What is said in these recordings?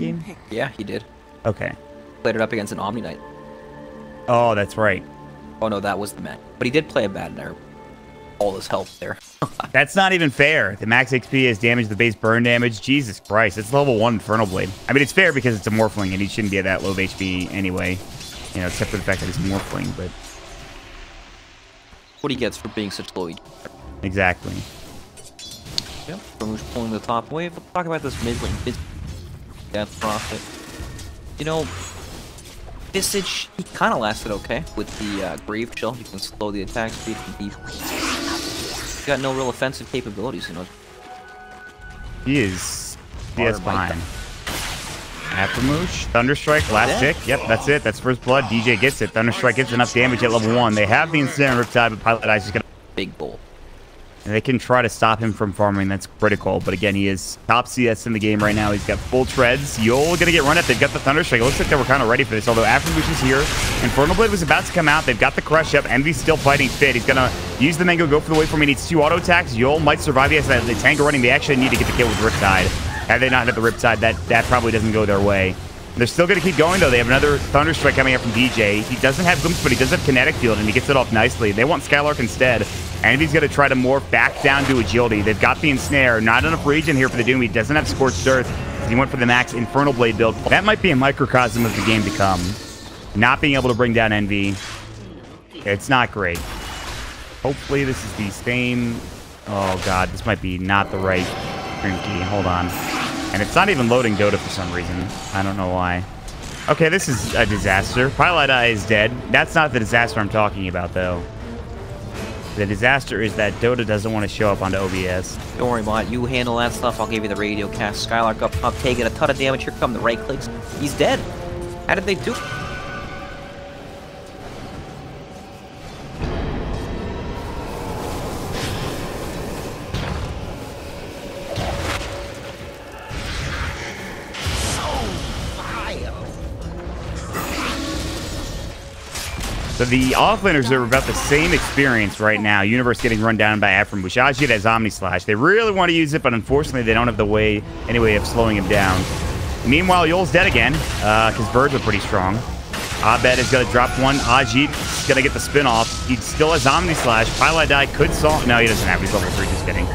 game? Yeah, he did. Okay. Played it up against an Omni Knight. Oh, that's right. Oh no, that was the man. But he did play a bad there. All his health there. That's not even fair. The max XP has damage, the base burn damage. Jesus Christ, it's level 1 Infernal Blade. I mean, it's fair because it's a Morphling, and he shouldn't be at that low of HP anyway. You know, except for the fact that he's a Morphling, but... What he gets for being such low. Exactly. Yep, Who's pulling the top wave. We'll talk about this mid lane. Death Prophet. You know, Visage, he kind of lasted okay with the Grave Chill. You can slow the attack speed from deep. He's got no real offensive capabilities, you know. He is behind. Aftermoosh, Thunderstrike, last tick. Yep, that's it. That's first blood. DJ gets it. Thunderstrike gets enough damage at level 1. They have the Instant Riptide, but Pilot Eyes is going to... Big bull. And they can try to stop him from farming. That's critical. But again, he is top CS in the game right now. He's got full treads. Yol going to get run at. They've got the Thunderstrike. It looks like they were kind of ready for this. Although Afterbush is here. Infernal Blade was about to come out. They've got the Crush up. Envy's still fighting fit. He's going to use the Mango, go for the wave form. He needs 2 auto attacks. Yol might survive. He has the Tango running. They actually need to get the kill with Riptide. Had they not had the Riptide, that probably doesn't go their way. They're still going to keep going, though. They have another Thunderstrike coming up from DJ. He doesn't have Glimpse, but he does have Kinetic Field, and he gets it off nicely. They want Skylark instead. Envy's going to try to morph back down to Agility. They've got the Ensnare. Not enough regen here for the Doom. He doesn't have Scorched Earth. He went for the max Infernal Blade build. That might be a microcosm of the game to come. Not being able to bring down Envy. It's not great. Hopefully this is the same... Oh, God. This might be not the right stream key. Hold on. And it's not even loading Dota for some reason. I don't know why. Okay, this is a disaster. Pilot Eye is dead. That's not the disaster I'm talking about, though. The disaster is that Dota doesn't want to show up onto OBS. Don't worry about it. You handle that stuff. I'll give you the radio cast. Skylark up top, taking a ton of damage. Here come the right clicks. He's dead. How did they do it? So the offlaners are about the same experience right now. Universe getting run down by Afram Bushaji has Omni Slash. They really want to use it, but unfortunately they don't have any way of slowing him down. Meanwhile, Yol's dead again, because birds are pretty strong. Abed is going to drop one. Ajit is going to get the spin off. He still has Omni Slash. Pilot Die could solve... No, he doesn't have. He's level 3, just kidding.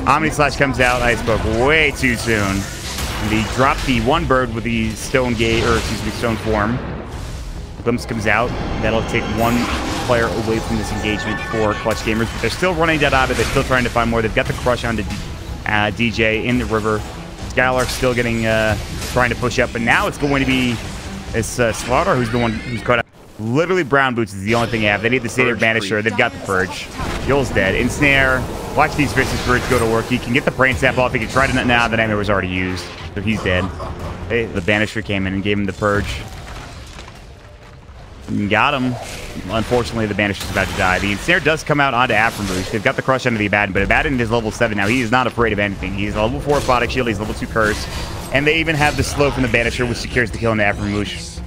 Omni Slash comes out. I spoke way too soon. And he dropped the one bird with the stone gate, or excuse me, stone form. Glimpse comes out. That'll take one player away from this engagement for Clutch Gamers. But they're still running that out of it. They're still trying to find more. They've got the Crush onto DJ in the river. Skylark's still getting trying to push up. But now it's going to be this Slaughter who's the one who's caught up. Literally Brown Boots is the only thing they have. They need the Satyr Banisher. They've got the Purge. Yol's dead. Ensnare. Watch these vicious birds go to work. He can get the Brain Sap off. He can try to... Nah, the Nightmare was already used. So he's dead. Hey, the Banisher came in and gave him the Purge. Got him. Unfortunately, the Banisher's about to die. The Ensnare does come out onto Aframush. They've got the Crush onto the Abaddon, but Abaddon is level 7 now. He is not afraid of anything. He's level 4 Aquatic Shield. He's level 2 Curse. And they even have the Slow from the Banisher, which secures the kill into Aframush.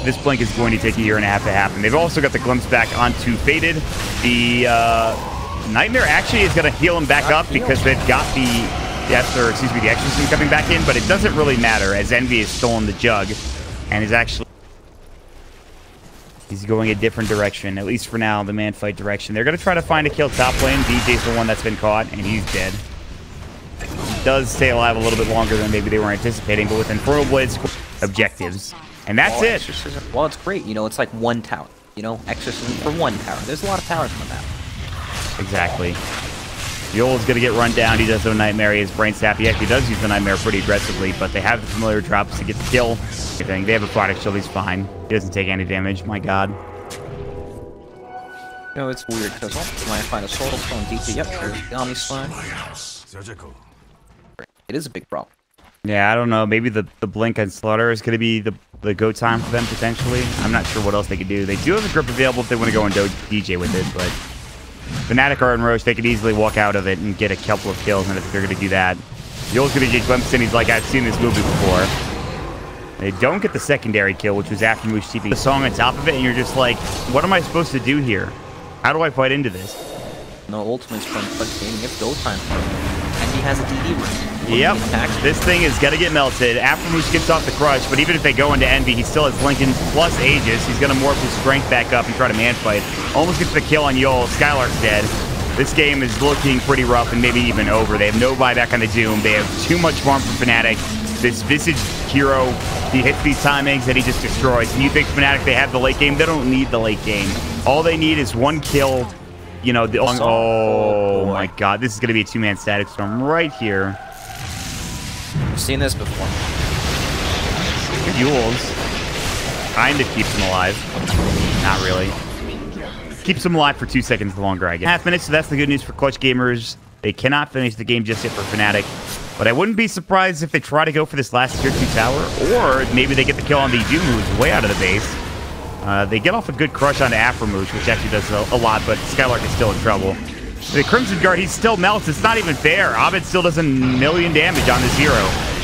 This blink is going to take a year and a half to happen. They've also got the Glimpse back onto Faded. The Nightmare actually is going to heal him back up because they've got the Exorcism coming back in, but it doesn't really matter as Envy has stolen the Jug and is actually... He's going a different direction, at least for now, the man fight direction. They're going to try to find a kill top lane. DJ's the one that's been caught, and he's dead. He does stay alive a little bit longer than maybe they were anticipating, but with Infernal Blade's objectives. And that's it. Exorcism. Well, it's great. You know, it's like one tower. You know, Exorcism for one tower. There's a lot of towers on the map. Exactly. Yol's going to get run down. He does no Nightmare. He has Brain Sap. He actually does use the Nightmare pretty aggressively, but they have the familiar drops to get the kill. They have a product shield. He's fine. He doesn't take any damage. My God. You know, it's weird because when I find a Soul Stone DP, yep, there's the Omni Slime. It is a big problem. Yeah, I don't know. Maybe the Blink and Slaughter is going to be the go time for them, potentially. I'm not sure what else they could do. They do have a grip available if they want to go and DJ with it, but... Fnatic are in Roche, they could easily walk out of it and get a couple of kills, and if they're going to do that, Yol's going to get glimpsed in. He's like, I've seen this movie before. They don't get the secondary kill, which was after Moosh TP the song on top of it, and you're just like, what am I supposed to do here? How do I fight into this? No ultimates from Clutch Gaming. It's go time for him. And he has a DD room. Yep, this thing is going to get melted. Aftermoose gets off the crush, but even if they go into Envy, he still has Lincoln plus Aegis. He's going to morph his strength back up and try to man fight. Almost gets the kill on Yol. Skylark's dead. This game is looking pretty rough and maybe even over. They have no buyback on the Doom. They have too much farm from Fnatic. This Visage hero, he hits these timings and he just destroys. And you think Fnatic, they have the late game? They don't need the late game. All they need is one kill. You know, oh my god, this is going to be a two-man Static Storm right here. I've seen this before. Yules kind of keeps him alive. Not really. Keeps him alive for 2 seconds longer, I guess. Half minutes, so that's the good news for Clutch gamers. They cannot finish the game just yet for Fnatic. But I wouldn't be surprised if they try to go for this last tier 2 tower, or maybe they get the kill on the Doom, who's way out of the base. They get off a good crush onto Aframoosh, which actually does a lot, but Skylark is still in trouble. The Crimson Guard, he still melts. It's not even fair. Abed still does a million damage on this hero.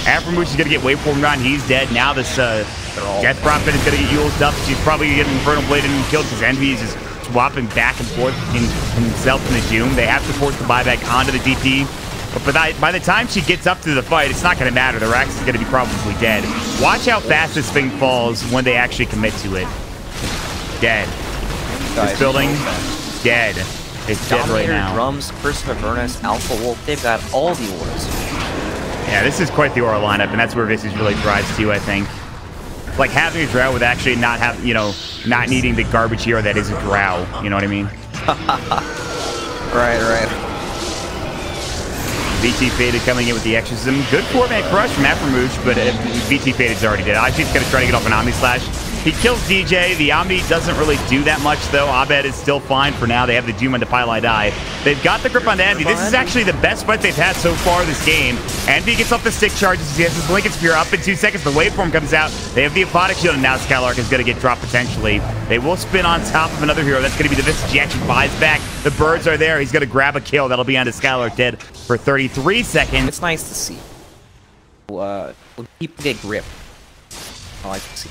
Aframoosh is going to get waveformed on. He's dead. Now this Death Prophet is going to get Yule's up. She's probably going to get Infernal Bladed and killed because Envy is just swapping back and forth between himself and the Doom. They have to force the buyback onto the DP. But by the time she gets up to the fight, it's not going to matter. The Rax is going to be probably dead. Watch how fast this thing falls when they actually commit to it. Dead. This building, dead. It's dead right now. Drums, Curse of Avernus, Alpha Wolf, they've got all the auras. Yeah, this is quite the aura lineup, and that's where Visage really thrives too, I think. Like having a Drow with actually not not needing the garbage hero that is a Drow. You know what I mean? Right. VT Faded coming in with the Exorcism. Good 4-man crush from Aframoosh, but VT Faded's already dead. Ajit's going to try to get off an Omni Slash. He kills DJ. The Omni doesn't really do that much, though. Abed is still fine for now. They have the Doom on the Pylite Eye. They've got the grip on the Envy. This is actually the best fight they've had so far this game. Envy gets off the stick charges. He has his Lincoln Spear up in 2 seconds. The waveform comes out. They have the Aphotic Shield, and now Skylark is going to get dropped potentially. They will spin on top of another hero. That's going to be the Visage. He actually buys back. The birds are there. He's going to grab a kill. That'll be onto Skylark dead for 33 seconds. It's nice to see. When people get grip. I like to see.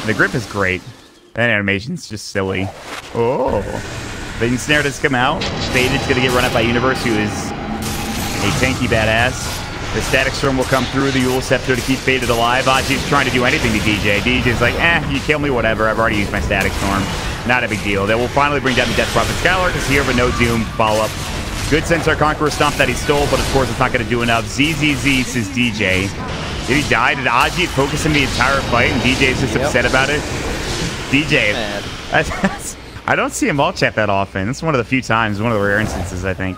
The grip is great. That animation's just silly. Oh. The ensnare does come out. Faded's going to get run up by Universe, who is a tanky badass. The Static Storm will come through the Yule Scepter to keep Faded alive. Ajit's trying to do anything to DJ. DJ's like, you kill me, whatever. I've already used my Static Storm. Not a big deal. They will finally bring down the Death Prophet. Skylark is here, but no Doom follow-up. Good Centaur Conqueror Stomp that he stole, but of course it's not going to do enough. ZZZ says DJ. Did he die? Did Ajit focus him the entire fight and DJ's just upset about it? DJ. I don't see him all chat that often. It's one of the few times, one of the rare instances, I think.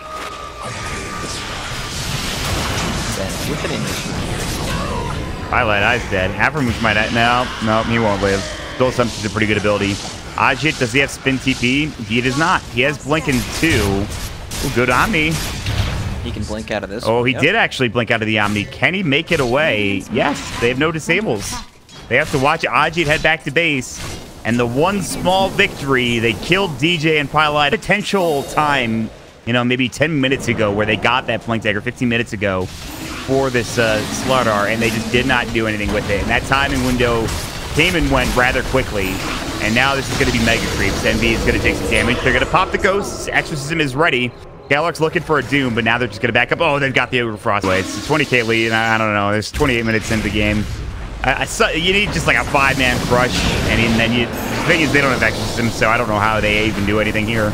Highlight Eye's dead. Aframoosh might... No, he won't live. Dual Assumption's a pretty good ability. Ajit, does he have Spin TP? He does not. He has Blinkin' too. Ooh, good Omni. He can blink out of this. Oh, he did actually blink out of the Omni. Can he make it away? Yes, they have no disables. They have to watch Ajit head back to base. And the one small victory, they killed DJ and Pylite. Potential time, maybe 10 minutes ago where they got that Blink Dagger 15 minutes ago for this Slardar, and they just did not do anything with it. And that timing window came and went rather quickly. And now this is going to be Mega Creeps. Envy is going to take some damage. They're going to pop the Ghosts. Exorcism is ready. Skylark's looking for a Doom, but now they're just going to back up. Oh, they've got the Overfrost. It's a 20k lead, and I don't know. There's 28 minutes into the game. You need just like a 5-man crush, and then the thing is they don't have Exorcism, so I don't know how they even do anything here.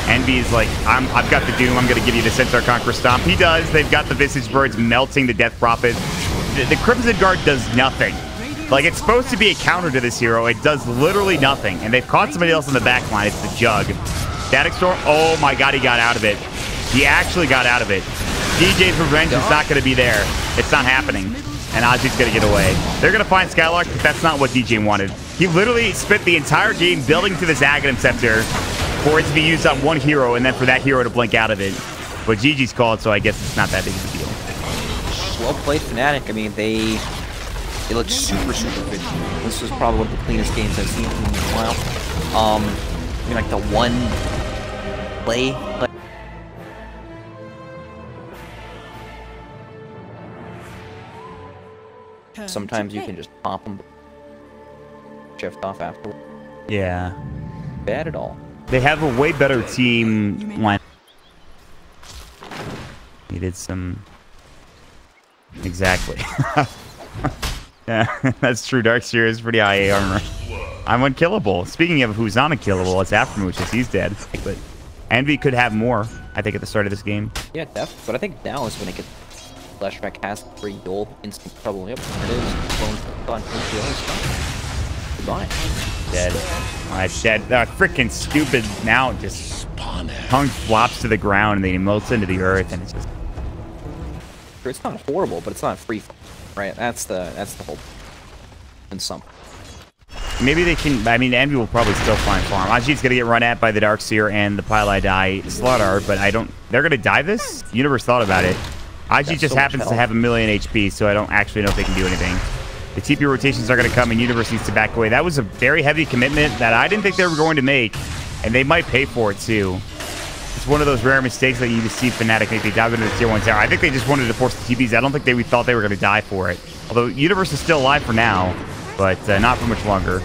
Envy is like, I've got the Doom. I'm going to give you the Centaur Conqueror Stomp. He does. They've got the Visage Birds melting the Death Prophet. The Crimson Guard does nothing. Like, it's supposed to be a counter to this hero. It does literally nothing, and they've caught somebody else in the back line. It's the Jug. Static Storm, oh my god, he got out of it. He actually got out of it. DJ's Revenge is not going to be there. It's not happening. And Ajit's going to get away. They're going to find Skylark, but that's not what DJ wanted. He literally spent the entire game building to this Aghanim Scepter for it to be used on one hero, and then for that hero to blink out of it. But GG's called, so I guess it's not that big of a deal. Well played, Fnatic. I mean, they look super good. This was probably one of the cleanest games I've seen in a while. I mean, like the one play. Sometimes you can just pop them, shift off after. Yeah. Bad at all. They have a way better team line. Needed some Exactly. Yeah, that's true. Darkseer is pretty high armor. I'm unkillable. Speaking of who's not unkillable, it's Aftermuchus. He's dead. But Envy could have more, I think, at the start of this game. Yeah, definitely. But I think now is when it gets Flashback has free Yol instant trouble. Yep, there it is. Gone. Goodbye. Dead. Alright, dead. Freaking stupid now just tongue flops to the ground and then he melts into the earth and it's just. It's not horrible, but it's not free fall, right? That's the whole. And some. Maybe they can. I mean, Envy will probably still find farm. Ajit's gonna get run at by the Darkseer and the Pylai die Slaughter, but I don't. They're gonna dive this. Universe thought about it. Ajit just happens to have 1,000,000 HP, so I don't actually know if they can do anything. The TP rotations are gonna come, and Universe needs to back away. That was a very heavy commitment that I didn't think they were going to make, and they might pay for it too. It's one of those rare mistakes that you just see Fnatic make. They dive into the tier 1 tower. I think they just wanted to force the TPs. I don't think they thought they were gonna die for it. Although Universe is still alive for now, but not for much longer.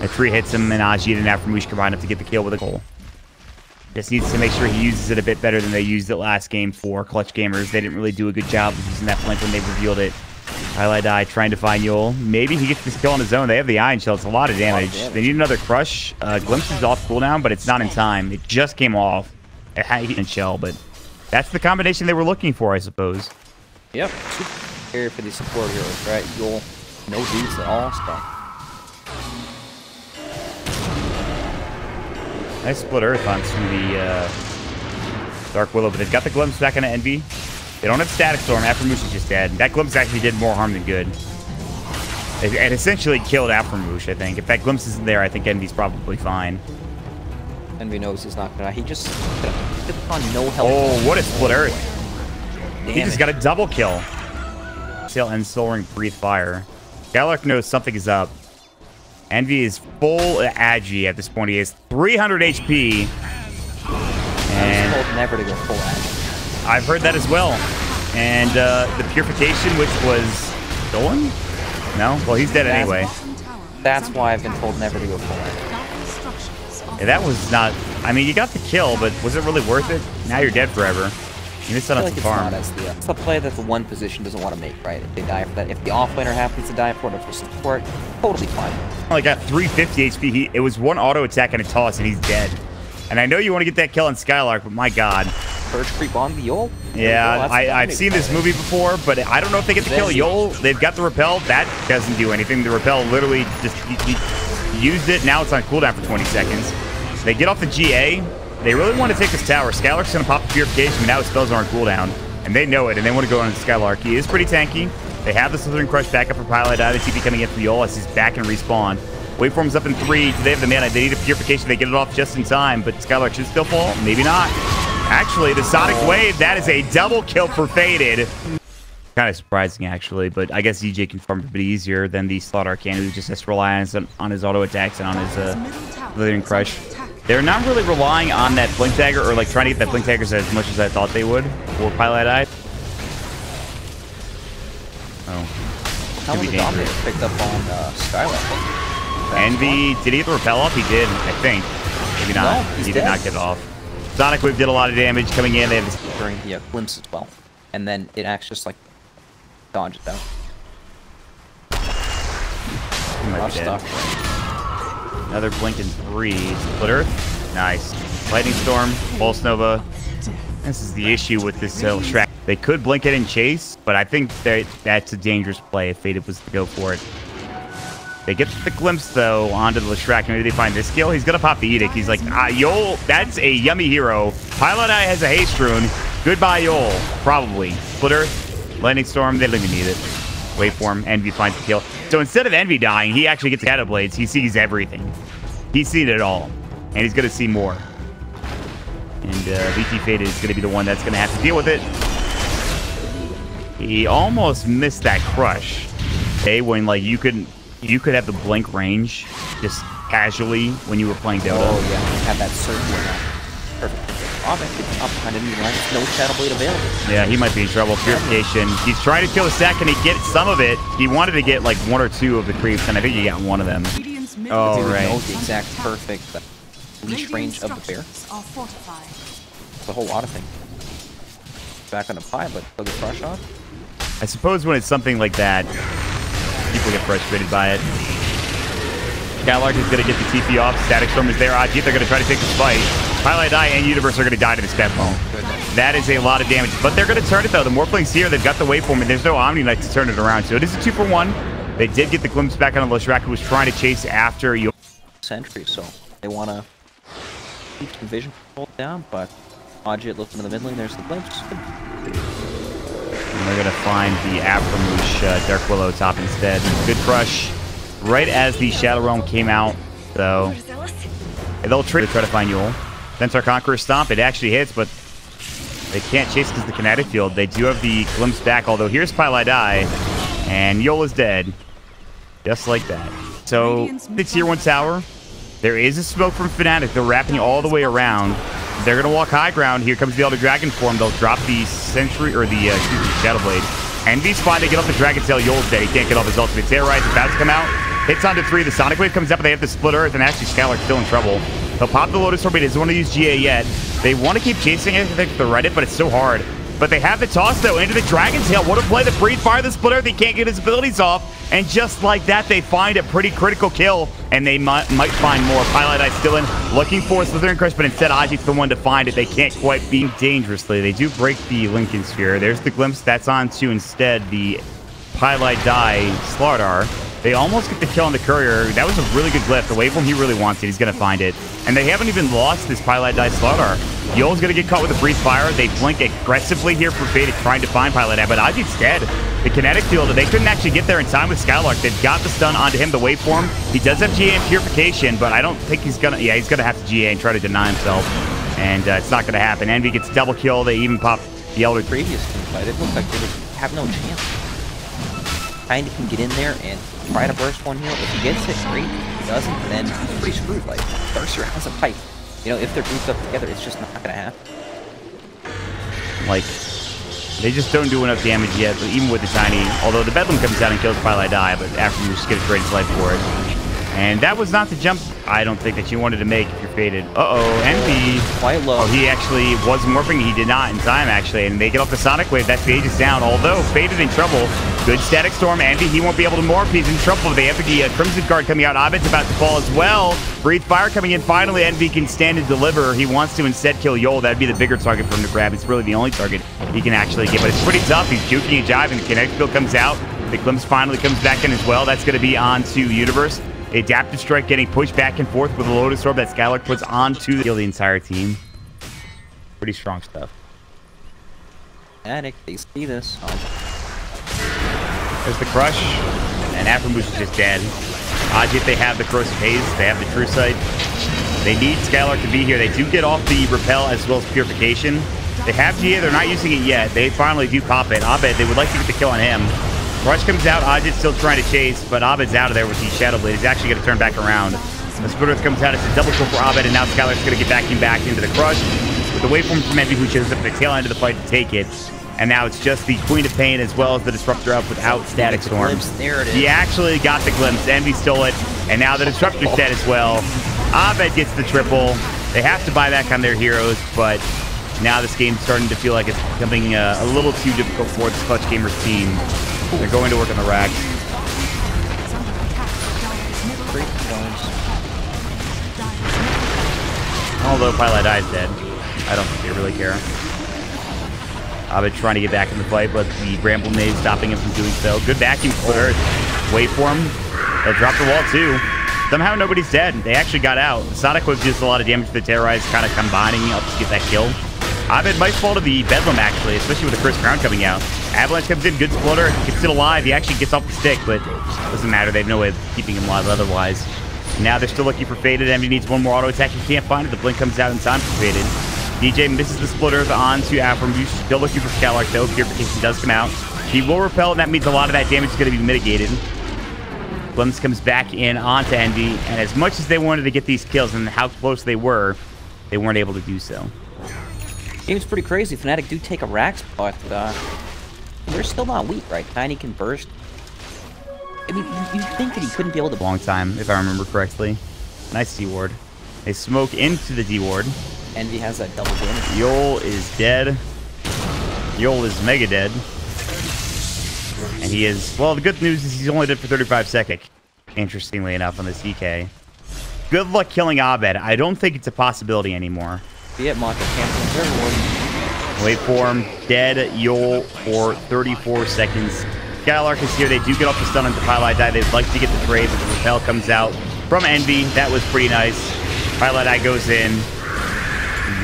A tree hits him, and Ajit and Aftermush combine up to get the kill with a goal. Just needs to make sure he uses it a bit better than they used it last game for Clutch Gamers. They didn't really do a good job of using that flank when they revealed it. Highlight Die trying to find Yul. Maybe he gets this kill on his own. They have the Iron Shell. It's a lot of damage. They need another Crush. Glimpse is off cooldown, but it's not in time. It just came off. It had Iron Shell, but that's the combination they were looking for, I suppose. Yep. Super scary for these support heroes, right? Yul, no dudes at all. Stuff. Nice split Earth onto the Dark Willow, but they've got the Glimpse back into Envy. They don't have Static Storm. Aftermush is just dead. That Glimpse actually did more harm than good. It essentially killed Aftermush, I think. If that Glimpse isn't there, I think Envy's probably fine. Envy knows he's not gonna. He just on no health. Oh, what a split Earth! He just got a double kill. Sail and Soaring Breathe Fire. Skylark knows something is up. Envy is full Agi at this point. He has 300 HP. And I was told never to go full Agi. I've heard that as well. And the Purification, which was stolen? No? Well, he's dead anyway. That's why I've been told never to go full Agi. Yeah, that was not... I mean, you got the kill, but was it really worth it? Now you're dead forever. You missed out on some farm. It's the play that the one position doesn't want to make, right? If they die for that, if the offlaner happens to die for it, or for support, totally fine. Only got 350 HP. It was one auto attack and a toss, and he's dead. And I know you want to get that kill on Skylark, but my God. First creep on the Yol? Yeah, I've seen this movie before, but I don't know if they get the kill. Yol, they've got the repel. That doesn't do anything. The repel literally just used it. Now it's on cooldown for 20 seconds. They get off the GA. They really want to take this tower. Skylark's going to pop the Purification, but now his spells are on cooldown. And they know it, and they want to go on Skylark. He is pretty tanky. They have the Slithering Crush back up for Pilot Die. The TP coming in for Yol as he's back and respawn. Waveform's up in 3. Do they have the mana? They need a Purification. They get it off just in time, but Skylark should still fall. Maybe not. Actually, the Sonic Wave, that is a double kill for Faded. Kind of surprising, actually, but I guess EJ can farm a bit easier than the Slaughter Arcane, who just has to rely on his auto attacks and on his Slithering Crush. They're not really relying on that Blink Dagger or like trying to get that Blink Daggers as much as I thought they would for Pilot Eye. Oh. How many Dominator picked up on Skylark? Envy, did he get the repel off? He did, I think. Maybe not. No, he did not get it off. Sonic Wave did a lot of damage coming in. They have this during the glimpse as well. And then it acts just like dodge it down. Another Blink in 3. Split Earth. Nice. Lightning Storm. Pulse Nova. This is the issue with this Shrek. They could Blink it and chase, but I think that's a dangerous play if Faded was to go for it. They get the Glimpse, though, onto the Shrek. Maybe they find this skill. He's going to pop the Edict. He's like, Yol, that's a yummy hero. Pilot Eye has a Haste Rune. Goodbye, Yol. Probably. Split Earth. Lightning Storm. They don't even need it. Waveform. Envy finds the kill. So instead of Envy dying, he actually gets the Shadow Blades. He sees everything. He's seen it all. And he's going to see more. And VT Faded is going to be the one that's going to have to deal with it. He almost missed that Crush. Okay, when like you could have the Blink range just casually when you were playing Dota. Oh yeah, have that circle. Perfect. Behind him, no Shadow Blade available. Yeah, he might be in trouble. Purification. He's trying to kill a stack, and he gets some of it. He wanted to get like 1 or 2 of the creeps, and I think he got 1 of them. Oh, right. Knows the exact perfect leash range of the bear. It's a whole lot of things. Back on the Pilot, for the Crush off. I suppose when it's something like that, people get frustrated by it. Skylark is going to get the TP off. Static Storm is there. Ajit, they're going to try to take this fight. Highlight Die and Universe are going to die to this Deathball. That is a lot of damage. But they're going to turn it, though. The Morphling's here. They've got the waveform, and there's no Omni Knight to turn it around. So it is a 2-for-1. They did get the glimpse back on Leshrac, who was trying to chase after you. Sentry, so they want to keep some vision control down, but Ajit looking in the mid lane. There's the glimpse. And they're going to find the Aframoosh Dark Willow top instead. Good crush. Right as the Shadow Realm came out, so they'll try to find Yule. Centaur Conqueror Stomp, it actually hits, but they can't chase because of the kinetic field. They do have the glimpse back, although here's Pylai Die, and Yule is dead. Just like that. So, the tier 1 tower. There is a smoke from Fnatic. They're wrapping all the way around. They're going to walk high ground. Here comes the Elder Dragon form. They'll drop the Sentry, or the, Shadow Blade. Envy's fine to get off the Dragon Tail. Yule's dead. He can't get off his ultimate. Terrorize is about to come out. Hits onto 3. The Sonic Wave comes up, and they have to split Earth, and actually Skylark's still in trouble. He'll pop the Lotus Orb. He doesn't want to use GA yet. They want to keep chasing it. I think they're right, but it's so hard. But they have the toss, though, into the Dragon Tail. What a play. The Breathe Fire, the split Earth. He can't get his abilities off. And just like that, they find a pretty critical kill, and they might find more. Pilot Eye still in, looking for Slithering Crush, but instead Ajit's the one to find it. They can't quite beat dangerously. They do break the Lincoln Sphere. There's the glimpse. That's on to instead the Pylai Die Slardar. They almost get the kill on the Courier. That was a really good glyph. The waveform he really wants it. He's going to find it. And they haven't even lost this Pylai Die Slardar. Yole's going to get caught with a Breathe Fire. They blink aggressively here for Fade trying to find Pylai Die, but Ajit's dead. The kinetic field, they couldn't actually get there in time with Skylark. They've got the stun onto him, the waveform. He does have GA and Purification, but I don't think he's going to... Yeah, he's going to have to GA and try to deny himself. And it's not going to happen. Envy gets double kill. They even pop the Elder. Previous fight, it looked like they would have no chance. Kinda can get in there and try to burst one heal. If he gets it, great. If he doesn't, then he's pretty screwed. Like, Berserker has a pipe. You know, if they're grouped up together, it's just not gonna happen. Like, they just don't do enough damage yet, but even with the tiny. Although the Bedlam comes out and kills Pylai Die, but after you just get a trade his life for it. And that was not the jump I don't think that you wanted to make if you're Faded. Uh-oh, Envy. Quite low. Oh, he actually was morphing. He did not in time, actually. And they get off the Sonic Wave. That Phage is down. Although, Faded in trouble. Good Static Storm. Envy, he won't be able to morph. He's in trouble. They have the Crimson Guard coming out. Abed's about to fall as well. Breathe Fire coming in. Finally, Envy can stand and deliver. He wants to instead kill Yole. That'd be the bigger target for him to grab. It's really the only target he can actually get. But it's pretty tough. He's juking and jiving. The kinetic field comes out. The glimpse finally comes back in as well. That's going to be on to Universe. Adaptive Strike getting pushed back and forth with a Lotus Orb that Skylark puts onto the entire team. Pretty strong stuff. Fnatic, they see this. There's the Crush, and Aframoosh is just dead. Ajit, they have the Corrosive Haze, they have the True Sight. They need Skylark to be here. They do get off the Repel as well as Purification. They have GA, they're not using it yet. They finally do pop it. Abed, they would like to get the kill on him. Rush comes out, Ajit's still trying to chase, but Abed's out of there with the Shadow Blade. He's actually going to turn back around. The Split Earth comes out, it's a double kill for Abed, and now Skylark's going to get vacuumed back into the Crush. With the waveform from Envy, who shows up at the tail end of the fight to take it. And now it's just the Queen of Pain as well as the Disruptor up without Static Storm. There it is. He actually got the glimpse. Envy stole it, and now the Disruptor's dead as well. Abed gets the triple. They have to buy back on their heroes, but now this game's starting to feel like it's becoming a little too difficult for this Clutch Gamers team. They're going to work on the racks. Although Pylai Die is dead, I don't think they really care. Abed trying to get back in the fight, but the Bramble Maze stopping him from doing so. Good vacuum for Earth. Waveform. They'll drop the wall too. Somehow nobody's dead. They actually got out. The Sonic Wave does a lot of damage to the Terrorize, kind of combining up to get that kill. Abed might fall to the Bedlam, actually, especially with the Curse Crown coming out. Avalanche comes in, good splitter, gets it alive. He actually gets off the stick, but doesn't matter. They have no way of keeping him alive otherwise. Now they're still looking for Faded. Envy needs one more auto attack. He can't find it. The blink comes out in time for Faded. DJ misses the splitter on to Aframoosh. Still looking for Skylark, though. Purification does come out. He will repel, and that means a lot of that damage is going to be mitigated. Glimpse comes back in onto Envy, and as much as they wanted to get these kills and how close they weren't able to do so. Game's pretty crazy. Fnatic do take a rack spot, but they're still not weak, right? Tiny can burst. I mean, you'd think that he couldn't be able to... Long time, if I remember correctly. Nice D-Ward. They smoke into the D-Ward. Envy has that double damage. Yole is dead. Yole is mega dead. And he is, well, the good news is he's only dead for 35 seconds. Interestingly enough, on this EK. Good luck killing Abed. I don't think it's a possibility anymore. Be it, Monka canceling everyone. Wait for him. Dead Yol for 34 seconds. Skylark is here. They do get off the stun on the Pilot Die. They'd like to get the trade, but the repel comes out from Envy. That was pretty nice. Pilot Die goes in.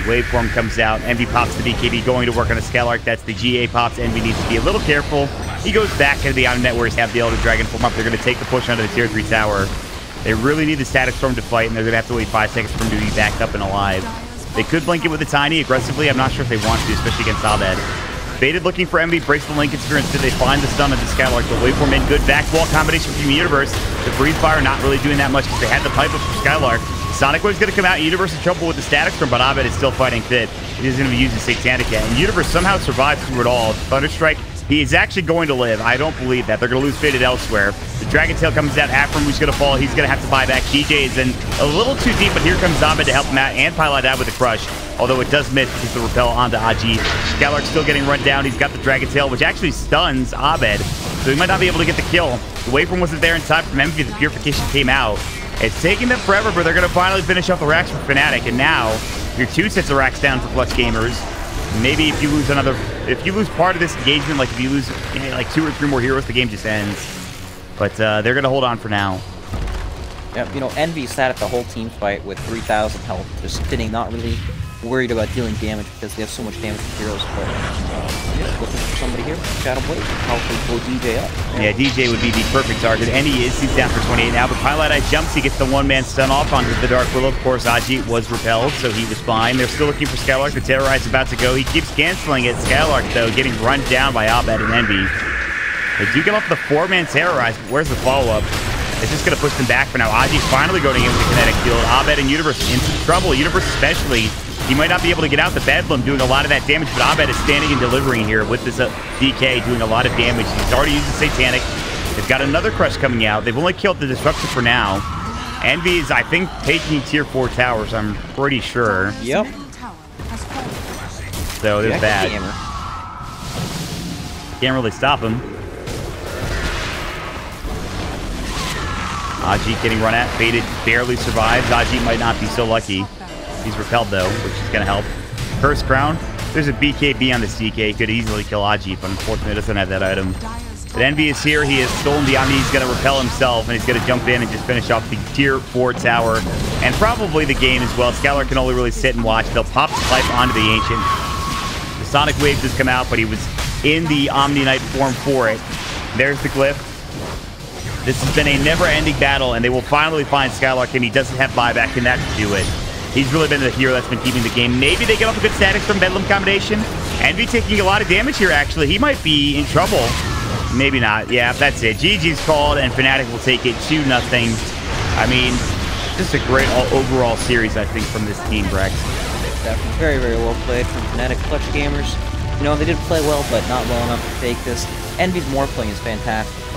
Waveform comes out. Envy pops the BKB, going to work on a Skylark. That's the GA pops. Envy needs to be a little careful. He goes back into the Omni Networks, have the Elder Dragon form up. They're going to take the push onto the Tier 3 tower. They really need the Static Storm to fight, and they're going to have to wait 5 seconds for him to be backed up and alive. They could blink it with a Tiny aggressively. I'm not sure if they want to, especially against Abed. Baited looking for Envy, breaks the link interference. Did they find the stun of the Skylark? The Waveform in, good back wall combination from Universe. The Breathe Fire not really doing that much because they had the pipe up from Skylark. Sonic Wave's going to come out. Universe in trouble with the Static Storm, but Abed is still fighting fit. He is going to be using Satanic yet. And Universe somehow survives through it all. Thunderstrike, he is actually going to live. I don't believe that. They're going to lose Faded elsewhere. The Dragon Tail comes out. Aftermoon's going to fall. He's going to have to buy back. DJ is in a little too deep, but here comes Abed to help him out and Pilot out with the Crush. Although it does miss because the repel onto Aji. Skylark's still getting run down. He's got the Dragon Tail, which actually stuns Abed. So he might not be able to get the kill. The Waveform wasn't there in time from Envy. The Purification came out. It's taking them forever, but they're going to finally finish off the racks for Fnatic. And now, you're 2 sets of racks down for Flux Gamers. Maybe if you lose another, if you lose part of this engagement, like if you lose like 2 or 3 more heroes, the game just ends. But they're going to hold on for now. Yep, you know, Envy sat at the whole team fight with 3,000 health, just sitting, not really worried about dealing damage because they have so much damage with heroes. But yeah, looking for somebody here. Shadow Blade, hopefully pull DJ up. Yeah, DJ would be the perfect target, and he is. He's down for 28 now, but Pilot Eye jumps. He gets the one-man stun off onto the Dark Willow. Of course, Aji was repelled, so he was fine. They're still looking for Skylark. The Terrorize is about to go. He keeps canceling it. Skylark, though, getting run down by Abed and Envy. They do get off the 4-man Terrorize, but where's the follow-up? It's just going to push them back for now. Aji's finally going in with the kinetic field. Abed and Universe in some trouble. Universe especially. He might not be able to get out the Bedlam doing a lot of that damage, but Abed is standing and delivering here with this DK doing a lot of damage. He's already using Satanic. They've got another Crush coming out. They've only killed the Disruptor for now. Envy is, I think, taking Tier 4 towers, I'm pretty sure. Yep. So there's that. Can't really stop him. Aji getting run at. Faded barely survives. Aji might not be so lucky. He's repelled, though, which is going to help. Curse Crown. There's a BKB on this DK. Could easily kill Aji, but unfortunately doesn't have that item. But Envy is here. He has stolen the Omni. He's going to repel himself, and he's going to jump in and just finish off the Tier 4 tower. And probably the game as well. Skylark can only really sit and watch. They'll pop the pipe onto the Ancient. The Sonic Wave just come out, but he was in the Omni Knight form for it. There's the Glyph. This has been a never-ending battle, and they will finally find Skylark, and he doesn't have buyback, and that to do it. He's really been the hero that's been keeping the game. Maybe they get off a good Static from Bedlam combination. Envy taking a lot of damage here, actually. He might be in trouble. Maybe not. Yeah, that's it. GG's called, and Fnatic will take it 2-0. I mean, just a great overall series, I think, from this team, Brex. Definitely very, very well played from Fnatic Clutch Gamers. You know, they did play well, but not well enough to take this. Envy's more playing is fantastic.